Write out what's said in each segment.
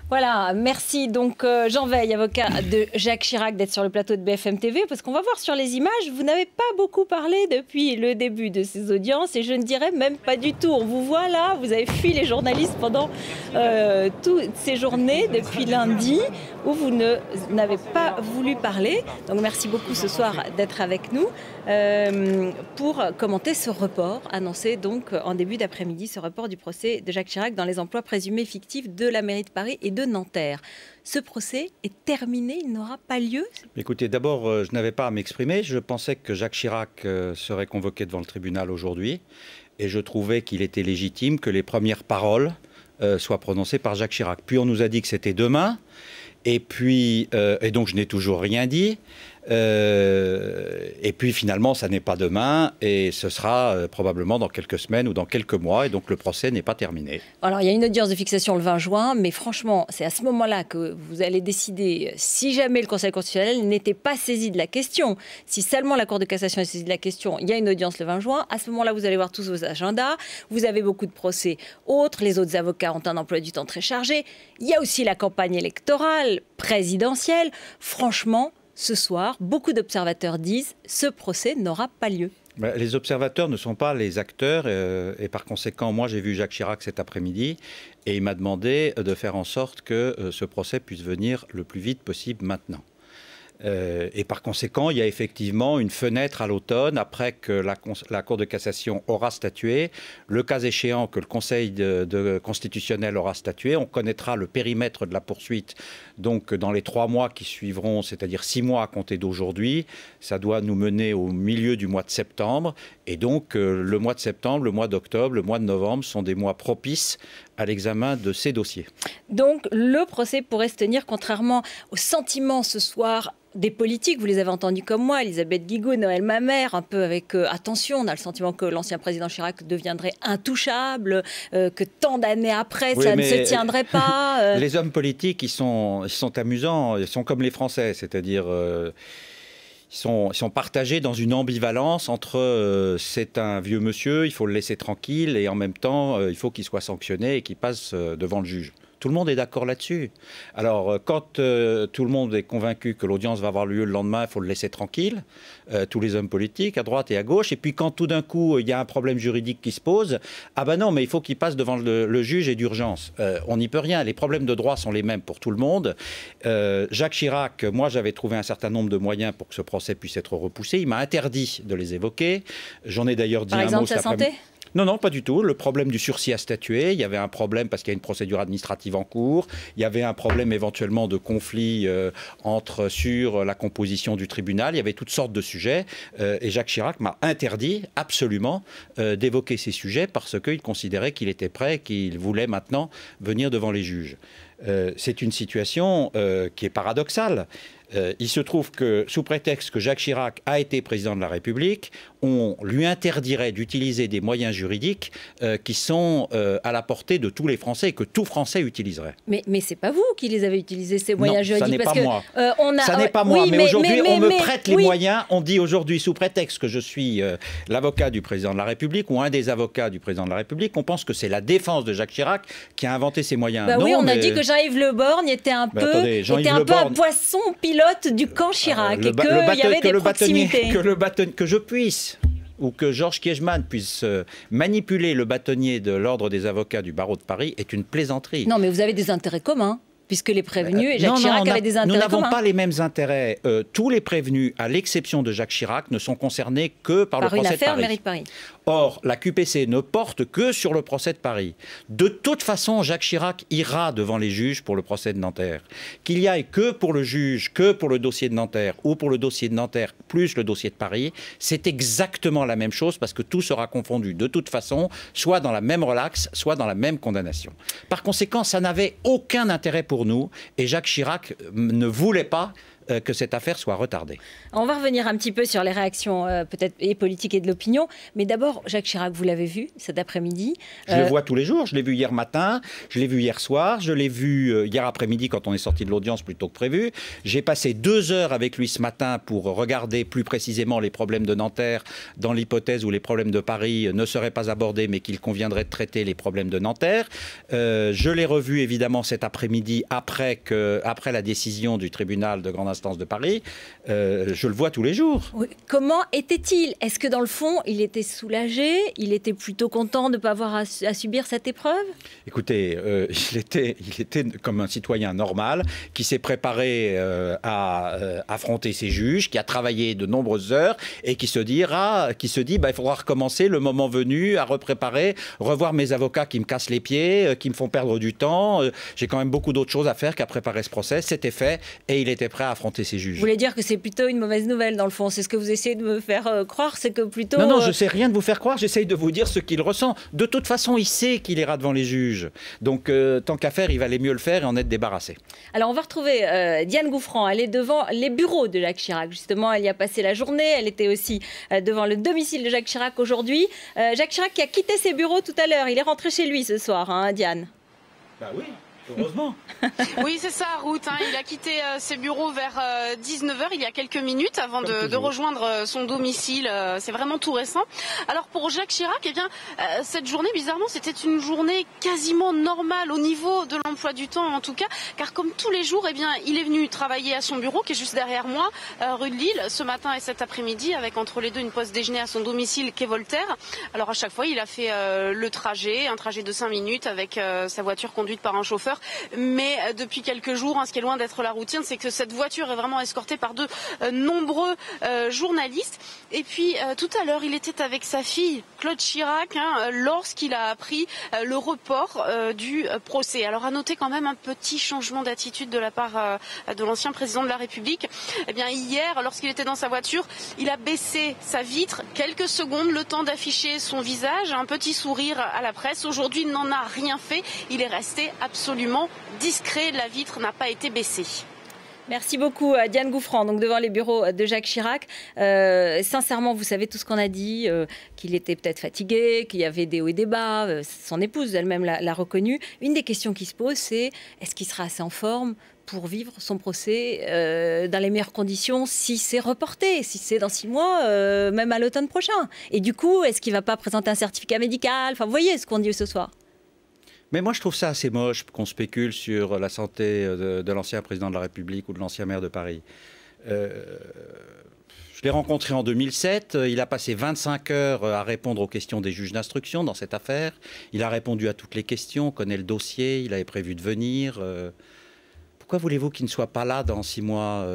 Voilà, merci donc Jean Veil, avocat de Jacques Chirac, d'être sur le plateau de BFM TV, parce qu'on va voir sur les images, vous n'avez pas beaucoup parlé depuis le début de ces audiences, et je ne dirais même pas du tout. On vous voit là, vous avez fui les journalistes pendant toutes ces journées, depuis lundi, où vous n'avez pas voulu parler. Donc merci beaucoup ce soir d'être avec nous pour commenter ce report, annoncé donc en début d'après-midi, ce report du procès de Jacques Chirac dans les emplois présumés fictifs de la mairie de Paris et de Nanterre. Ce procès est terminé, il n'aura pas lieu? Écoutez, d'abord, je n'avais pas à m'exprimer. Je pensais que Jacques Chirac serait convoqué devant le tribunal aujourd'hui. Et je trouvais qu'il était légitime que les premières paroles soient prononcées par Jacques Chirac. Puis on nous a dit que c'était demain. Et donc je n'ai toujours rien dit. Et puis finalement, ça n'est pas demain et ce sera probablement dans quelques semaines ou dans quelques mois. Et donc le procès n'est pas terminé. Alors il y a une audience de fixation le 20 juin, mais franchement, c'est à ce moment-là que vous allez décider si jamais le Conseil constitutionnel n'était pas saisi de la question. Si seulement la Cour de cassation est saisie de la question, il y a une audience le 20 juin. À ce moment-là, vous allez voir tous vos agendas. Vous avez beaucoup de procès autres. Les autres avocats ont un emploi du temps très chargé. Il y a aussi la campagne électorale présidentielle. Franchement, ce soir, beaucoup d'observateurs disent « ce procès n'aura pas lieu ». Les observateurs ne sont pas les acteurs et par conséquent, moi j'ai vu Jacques Chirac cet après-midi et il m'a demandé de faire en sorte que ce procès puisse venir le plus vite possible maintenant. Et par conséquent, il y a effectivement une fenêtre à l'automne après que la Cour de cassation aura statué. Le cas échéant que le Conseil constitutionnel aura statué, on connaîtra le périmètre de la poursuite. Donc dans les 3 mois qui suivront, c'est-à-dire 6 mois à compter d'aujourd'hui, ça doit nous mener au milieu du mois de septembre. Et donc le mois de septembre, le mois d'octobre, le mois de novembre sont des mois propices à l'examen de ces dossiers. Donc le procès pourrait se tenir contrairement au sentiment ce soir des politiques, vous les avez entendus comme moi, Elisabeth Guigou, Noël Mamère, un peu avec attention, on a le sentiment que l'ancien président Chirac deviendrait intouchable, que tant d'années après, oui, ça ne se tiendrait pas. Les hommes politiques, ils sont amusants, ils sont comme les Français, c'est-à-dire... Ils sont partagés dans une ambivalence entre c'est un vieux monsieur, il faut le laisser tranquille, et en même temps, il faut qu'il soit sanctionné et qu'il passe devant le juge. Tout le monde est d'accord là-dessus. Alors, quand tout le monde est convaincu que l'audience va avoir lieu le lendemain, il faut le laisser tranquille, tous les hommes politiques, à droite et à gauche. Et puis, quand tout d'un coup, il y a un problème juridique qui se pose, ah ben non, mais il faut qu'il passe devant le juge et d'urgence. On n'y peut rien. Les problèmes de droit sont les mêmes pour tout le monde. Jacques Chirac, moi, j'avais trouvé un certain nombre de moyens pour que ce procès puisse être repoussé. Il m'a interdit de les évoquer. J'en ai d'ailleurs dit un mot. Par exemple, sa santé ? Non, non, pas du tout. Le problème du sursis à statuer, il y avait un problème parce qu'il y a une procédure administrative en cours. Il y avait un problème éventuellement de conflit sur la composition du tribunal. Il y avait toutes sortes de sujets. Et Jacques Chirac m'a interdit absolument d'évoquer ces sujets parce qu'il considérait qu'il était prêt, qu'il voulait maintenant venir devant les juges. C'est une situation qui est paradoxale. Il se trouve que, sous prétexte que Jacques Chirac a été président de la République, on lui interdirait d'utiliser des moyens juridiques qui sont à la portée de tous les Français et que tout Français utiliserait. Mais ce n'est pas vous qui les avez utilisés, ces moyens juridiques. Ça n'est pas moi. Ça n'est pas moi, oui, mais aujourd'hui, on me prête les moyens. On dit aujourd'hui, sous prétexte que je suis l'avocat du président de la République ou un des avocats du président de la République, on pense que c'est la défense de Jacques Chirac qui a inventé ces moyens. Bah non, oui, on a dit que Jean-Yves Le Borgne était un peu un poisson pilote du camp Chirac et qu'il y avait des proximités. Que je puisse, ou que Georges Kiechmann puisse manipuler le bâtonnier de l'ordre des avocats du barreau de Paris est une plaisanterie. Non, mais vous avez des intérêts communs. Puisque les prévenus et Jacques Chirac avaient des intérêts communs. Nous n'avons pas les mêmes intérêts. Tous les prévenus, à l'exception de Jacques Chirac, ne sont concernés que par le procès de Paris. Mairie de Paris. Or, la QPC ne porte que sur le procès de Paris. De toute façon, Jacques Chirac ira devant les juges pour le procès de Nanterre. Qu'il y aille que pour le juge, que pour le dossier de Nanterre, ou pour le dossier de Nanterre plus le dossier de Paris, c'est exactement la même chose parce que tout sera confondu de toute façon, soit dans la même relaxe, soit dans la même condamnation. Par conséquent, ça n'avait aucun intérêt pour nous et Jacques Chirac ne voulait pas que cette affaire soit retardée. On va revenir un petit peu sur les réactions peut-être et politiques et de l'opinion. Mais d'abord, Jacques Chirac, vous l'avez vu cet après-midi. Je le vois tous les jours. Je l'ai vu hier matin, je l'ai vu hier soir, je l'ai vu hier après-midi quand on est sorti de l'audience plus tôt que prévu. J'ai passé 2 heures avec lui ce matin pour regarder plus précisément les problèmes de Nanterre dans l'hypothèse où les problèmes de Paris ne seraient pas abordés mais qu'il conviendrait de traiter les problèmes de Nanterre. Je l'ai revu évidemment cet après-midi après la décision du tribunal de grande instance de Paris. Je le vois tous les jours. Oui. Comment était-il? Est-ce que dans le fond, il était soulagé? Il était plutôt content de ne pas avoir à subir cette épreuve? Écoutez, il était comme un citoyen normal qui s'est préparé à affronter ses juges, qui a travaillé de nombreuses heures et qui se dit il faudra recommencer le moment venu à repréparer, revoir mes avocats qui me cassent les pieds, qui me font perdre du temps. J'ai quand même beaucoup d'autres choses à faire qu'à préparer ce procès. C'était fait et il était prêt à affronter ses juges. Vous voulez dire que c'est plutôt une mauvaise nouvelle dans le fond? C'est ce que vous essayez de me faire croire? C'est que plutôt... Non, je ne sais rien de vous faire croire. J'essaye de vous dire ce qu'il ressent. De toute façon, il sait qu'il ira devant les juges. Donc, tant qu'à faire, il valait mieux le faire et en être débarrassé. Alors, on va retrouver Diane Gouffran. Elle est devant les bureaux de Jacques Chirac. Justement, elle y a passé la journée. Elle était aussi devant le domicile de Jacques Chirac aujourd'hui. Jacques Chirac qui a quitté ses bureaux tout à l'heure. Il est rentré chez lui ce soir, hein, Diane? Bah oui. Heureusement. Oui, c'est ça, Ruth. Il a quitté ses bureaux vers 19h, il y a quelques minutes, avant de rejoindre son domicile. C'est vraiment tout récent. Alors pour Jacques Chirac, eh bien, cette journée, bizarrement, c'était une journée quasiment normale au niveau de l'emploi du temps, en tout cas, car comme tous les jours, eh bien, il est venu travailler à son bureau, qui est juste derrière moi, rue de Lille, ce matin et cet après-midi, avec entre les deux une pause déjeuner à son domicile, quai Voltaire. Alors à chaque fois, il a fait le trajet, un trajet de 5 minutes avec sa voiture conduite par un chauffeur. Mais depuis quelques jours, ce qui est loin d'être la routine, c'est que cette voiture est vraiment escortée par de nombreux journalistes. Et puis tout à l'heure, il était avec sa fille, Claude Chirac, lorsqu'il a appris le report du procès. Alors à noter quand même un petit changement d'attitude de la part de l'ancien président de la République. Eh bien hier, lorsqu'il était dans sa voiture, il a baissé sa vitre quelques secondes, le temps d'afficher son visage, un petit sourire à la presse. Aujourd'hui, il n'en a rien fait. Il est resté absolument discret, la vitre n'a pas été baissée. Merci beaucoup Diane Gouffran, donc devant les bureaux de Jacques Chirac. Sincèrement, vous savez tout ce qu'on a dit, qu'il était peut-être fatigué, qu'il y avait des hauts et des bas, son épouse elle-même l'a reconnu. Une des questions qui se pose, c'est est-ce qu'il sera assez en forme pour vivre son procès dans les meilleures conditions si c'est reporté, si c'est dans 6 mois, même à l'automne prochain? Et du coup, est-ce qu'il ne va pas présenter un certificat médical? Enfin, vous voyez ce qu'on dit ce soir. Mais moi, je trouve ça assez moche qu'on spécule sur la santé de l'ancien président de la République ou de l'ancien maire de Paris. Je l'ai rencontré en 2007. Il a passé 25 heures à répondre aux questions des juges d'instruction dans cette affaire. Il a répondu à toutes les questions, connaît le dossier, il avait prévu de venir. Pourquoi voulez-vous qu'il ne soit pas là dans 6 mois?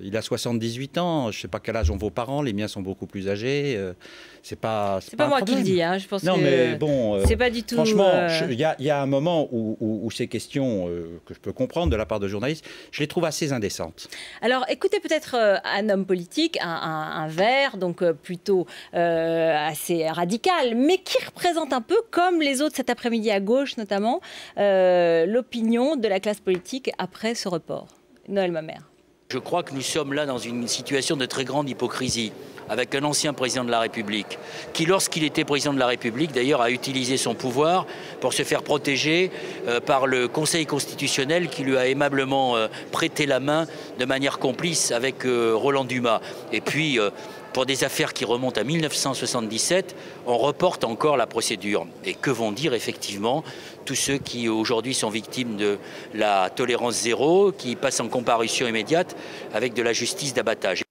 Il a 78 ans, je ne sais pas quel âge ont vos parents, les miens sont beaucoup plus âgés. C'est pas moi qui le dis, je pense non, que mais bon, c'est pas du tout... Franchement, il y a un moment où ces questions, que je peux comprendre de la part de journalistes, je les trouve assez indécentes. Alors écoutez peut-être un homme politique, un vert, donc plutôt assez radical, mais qui représente un peu, comme les autres cet après-midi à gauche notamment, l'opinion de la classe politique après ce report. Noël Mamère. Je crois que nous sommes là dans une situation de très grande hypocrisie, avec un ancien président de la République, qui lorsqu'il était président de la République, d'ailleurs, a utilisé son pouvoir pour se faire protéger par le Conseil constitutionnel qui lui a aimablement prêté la main de manière complice avec Roland Dumas. Et puis, pour des affaires qui remontent à 1977, on reporte encore la procédure. Et que vont dire effectivement tous ceux qui aujourd'hui sont victimes de la tolérance zéro, qui passent en comparution immédiate avec de la justice d'abattage?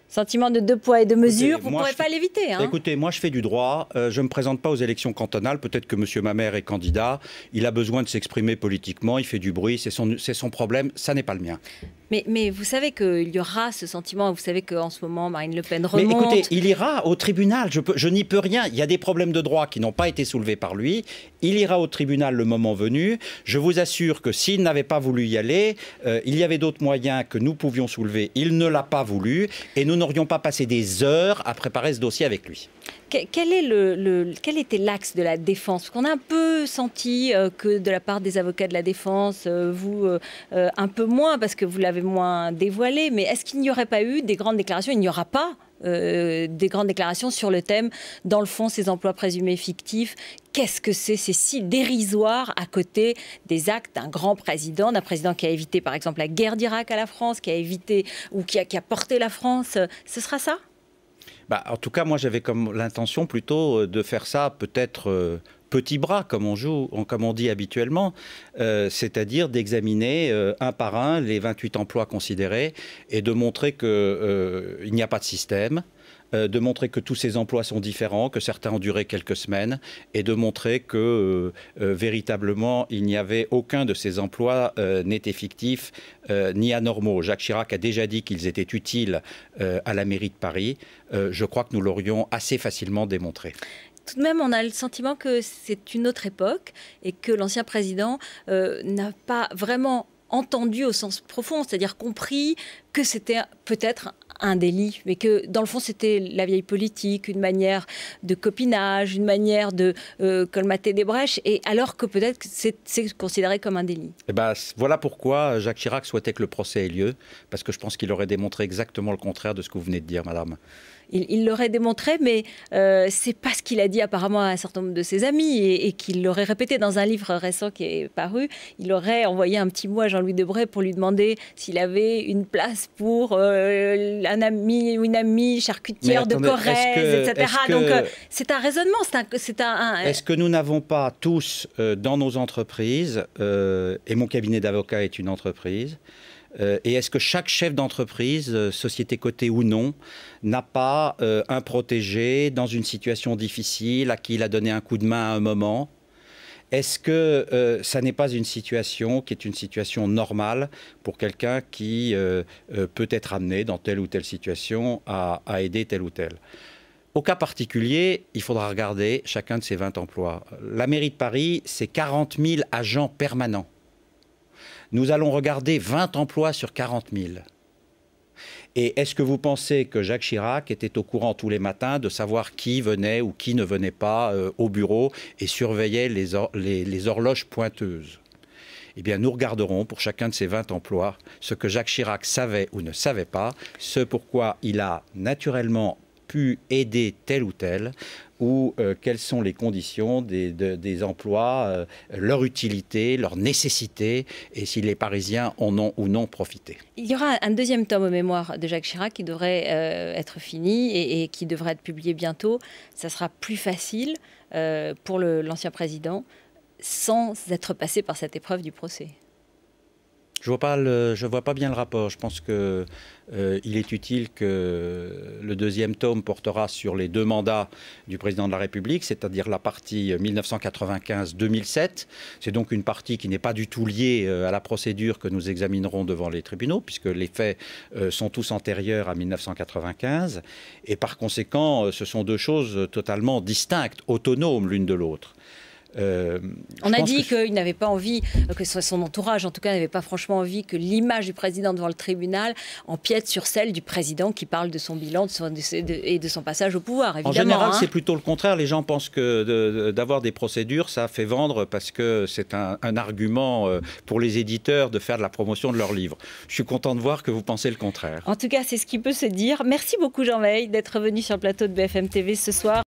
Sentiment de 2 poids et 2 mesures, écoutez, vous ne pourrez pas l'éviter. Écoutez, moi je fais du droit, je ne me présente pas aux élections cantonales, peut-être que M. Mamère est candidat, il a besoin de s'exprimer politiquement, il fait du bruit, c'est son problème, ça n'est pas le mien. Mais vous savez qu'il y aura ce sentiment, vous savez qu'en ce moment Marine Le Pen remonte. Mais écoutez, il ira au tribunal, je n'y peux rien, il y a des problèmes de droit qui n'ont pas été soulevés par lui, il ira au tribunal le moment venu, je vous assure que s'il n'avait pas voulu y aller, il y avait d'autres moyens que nous pouvions soulever, il ne l'a pas voulu, et nous n'aurions pas passé des heures à préparer ce dossier avec lui. Quel était l'axe de la défense? Parce qu'on a un peu senti que de la part des avocats de la défense, vous un peu moins, parce que vous l'avez moins dévoilé, mais est-ce qu'il n'y aurait pas eu des grandes déclarations? Il n'y aura pas des grandes déclarations sur le thème, dans le fond, ces emplois présumés fictifs. Qu'est-ce que c'est si dérisoire à côté des actes d'un grand président, d'un président qui a évité, par exemple, la guerre d'Irak à la France, qui a évité ou qui a porté la France? Ce sera ça? En tout cas, moi, j'avais comme l'intention plutôt de faire ça peut-être petit bras, comme on dit habituellement, c'est-à-dire d'examiner un par un les 28 emplois considérés et de montrer qu'il n'y a pas de système, de montrer que tous ces emplois sont différents, que certains ont duré quelques semaines, et de montrer que véritablement il n'y avait aucun de ces emplois n'était fictif ni anormaux. Jacques Chirac a déjà dit qu'ils étaient utiles à la mairie de Paris. Je crois que nous l'aurions assez facilement démontré. Tout de même, on a le sentiment que c'est une autre époque et que l'ancien président n'a pas vraiment entendu au sens profond, c'est-à-dire compris que c'était peut-être un délit, mais que dans le fond c'était la vieille politique, une manière de copinage, une manière de colmater des brèches, et alors que peut-être c'est considéré comme un délit. Voilà pourquoi Jacques Chirac souhaitait que le procès ait lieu, parce que je pense qu'il aurait démontré exactement le contraire de ce que vous venez de dire, madame. Il l'aurait démontré, mais c'est pas ce qu'il a dit apparemment à un certain nombre de ses amis et qu'il l'aurait répété dans un livre récent qui est paru. Il aurait envoyé un petit mot à Jean-Louis Debré pour lui demander s'il avait une place pour un ami ou une amie charcutière de Corrèze, etc. Donc c'est un raisonnement. Est-ce que nous n'avons pas tous dans nos entreprises, et mon cabinet d'avocat est une entreprise, et est-ce que chaque chef d'entreprise, société cotée ou non, n'a pas un protégé dans une situation difficile à qui il a donné un coup de main à un moment? Est-ce que ça n'est pas une situation qui est une situation normale pour quelqu'un qui peut être amené dans telle ou telle situation à aider tel ou tel? Au cas particulier, il faudra regarder chacun de ces 20 emplois. La mairie de Paris, c'est 40 000 agents permanents. Nous allons regarder 20 emplois sur 40 000. Et est-ce que vous pensez que Jacques Chirac était au courant tous les matins de savoir qui venait ou qui ne venait pas au bureau et surveillait les horloges pointeuses? Eh bien, nous regarderons pour chacun de ces 20 emplois ce que Jacques Chirac savait ou ne savait pas, ce pourquoi il a naturellement pu aider tel ou tel, ou quelles sont les conditions des emplois, leur utilité, leur nécessité, et si les Parisiens en ont ou non profité. Il y aura un deuxième tome aux mémoires de Jacques Chirac qui devrait être fini et qui devrait être publié bientôt. Ça sera plus facile pour l'ancien président sans être passé par cette épreuve du procès. Je vois pas bien le rapport. Je pense qu'il est utile que le deuxième tome portera sur les 2 mandats du président de la République, c'est-à-dire la partie 1995-2007. C'est donc une partie qui n'est pas du tout liée à la procédure que nous examinerons devant les tribunaux, puisque les faits sont tous antérieurs à 1995. Et par conséquent, ce sont 2 choses totalement distinctes, autonomes l'une de l'autre. On a dit qu'il n'avait pas envie, que son entourage en tout cas n'avait pas franchement envie que l'image du président devant le tribunal empiète sur celle du président qui parle de son bilan et de son passage au pouvoir, évidemment. En général, c'est plutôt le contraire. Les gens pensent que d'avoir des procédures, ça fait vendre parce que c'est un argument pour les éditeurs de faire de la promotion de leurs livres. Je suis content de voir que vous pensez le contraire. En tout cas, c'est ce qui peut se dire. Merci beaucoup Jean Weil d'être venu sur le plateau de BFM TV ce soir.